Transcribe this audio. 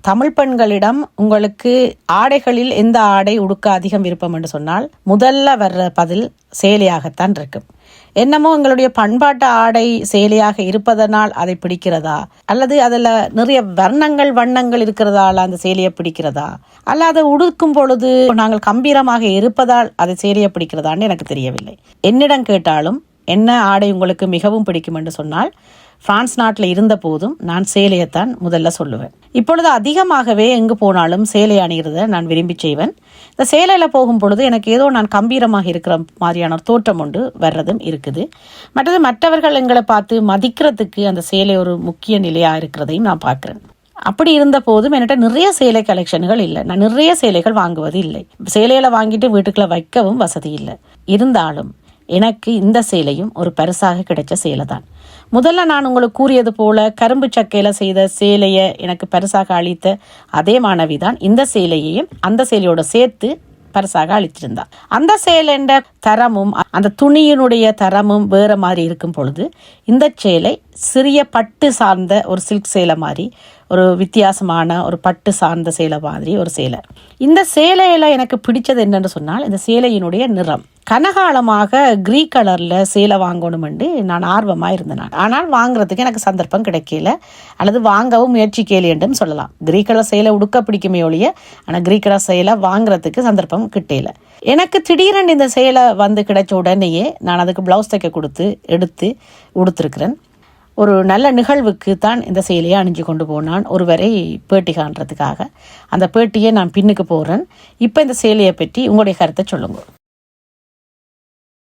தமிழ் பெண்களிடம் உங்களுக்கு ஆடைகளில் எந்த ஆடை உடுக்க அதிகம் விருப்பம் என்று சொன்னால் முதல்ல வர்ற பதில் சேலையாகத்தான் இருக்கும். என்னமோ எங்களுடைய பண்பாட்டு ஆடை சேலையாக இருப்பதனால் அதை பிடிக்கிறதா, அல்லது அதில் நிறைய வண்ணங்கள் இருக்கிறதால அந்த சேலையை பிடிக்கிறதா, அல்ல அதை உடுக்கும் பொழுது நாங்கள் கம்பீரமாக இருப்பதால் அதை சேலையை பிடிக்கிறதான்னு எனக்கு தெரியவில்லை. என்னிடம் கேட்டாலும் என்ன ஆடை உங்களுக்கு மிகவும் பிடிக்கும் என்று சொன்னால் பிரான்ஸ் நாட்டில் இருந்த போதும் நான் சேலையைத்தான் முதல்ல சொல்லுவேன். இப்பொழுது அதிகமாகவே எங்கு போனாலும் சேலை அணிகிறத நான் விரும்பி செய்வேன். இந்த சேலையில் போகும் பொழுது எனக்கு ஏதோ நான் கம்பீரமாக இருக்கிற மாதிரியான ஒரு தோற்றம் ஒன்று வர்றதும் இருக்குது. மற்றவர்கள் எங்களை பார்த்து மதிக்கிறதுக்கு அந்த சேலை ஒரு முக்கிய நிலையாக இருக்கிறதையும் நான் பார்க்குறேன். அப்படி இருந்த போதும் என்கிட்ட நிறைய சேலை கலெக்ஷன்கள் இல்லை. நான் நிறைய சேலைகள் வாங்குவது இல்லை. சேலையில வாங்கிட்டு வீட்டுக்குள்ள வைக்கவும் வசதி இல்லை. இருந்தாலும் எனக்கு இந்த சேலையும் ஒரு பரிசாக கிடைச்ச சேலை தான். முதல்ல நான் உங்களுக்கு கூறியது போல கரும்பு சக்கையில செய்த சேலையை எனக்கு பரிசாக அளித்த அதே மாணவி தான் இந்த சேலையையும் அந்த சேலையோட சேர்த்து பரிசாக அளித்திருந்தார். அந்த சேலைன்ற தரமும் அந்த துணியினுடைய தரமும் வேற மாதிரி இருக்கும் பொழுது இந்த சேலை சிறிய பட்டு சார்ந்த ஒரு சில்க் சேலை மாதிரி, ஒரு வித்தியாசமான ஒரு பட்டு சார்ந்த சேலை மாதிரி ஒரு சேலை. இந்த சேலையில எனக்கு பிடிச்சது என்னன்னு சொன்னால் இந்த சேலையினுடைய நிறம். கனகாலமாக கிரீன் கலர்ல சேலை வாங்கணும் என்று நான் ஆர்வமா இருந்தேன். ஆனால் வாங்குறதுக்கு எனக்கு சந்தர்ப்பம் கிடைக்கல, அல்லது வாங்கவும் முயற்சிக்கல என்றும் சொல்லலாம். கிரீன் கலர் சேலை உடுக்க பிடிக்குமே ஒழிய ஆனால் கிரீன் கலர் சேலை வாங்குறதுக்கு சந்தர்ப்பம் கிட்டல. எனக்கு திடீரென்று இந்த சேலை வந்து கிடைச்ச உடனேயே நான் அதுக்கு பிளவுஸ் தைக்க கொடுத்து எடுத்து உடுத்திருக்கிறேன். ஒரு நல்ல நிகழ்வுக்கு தான் இந்த சேலையை அணிஞ்சு கொண்டு போனான் ஒருவரை பேட்டி காண்றதுக்காக. அந்த பேட்டியை நான் பின்னுக்கு போகிறேன். இப்போ இந்த சேலையை பற்றி உங்களுடைய கருத்தை சொல்லுங்க.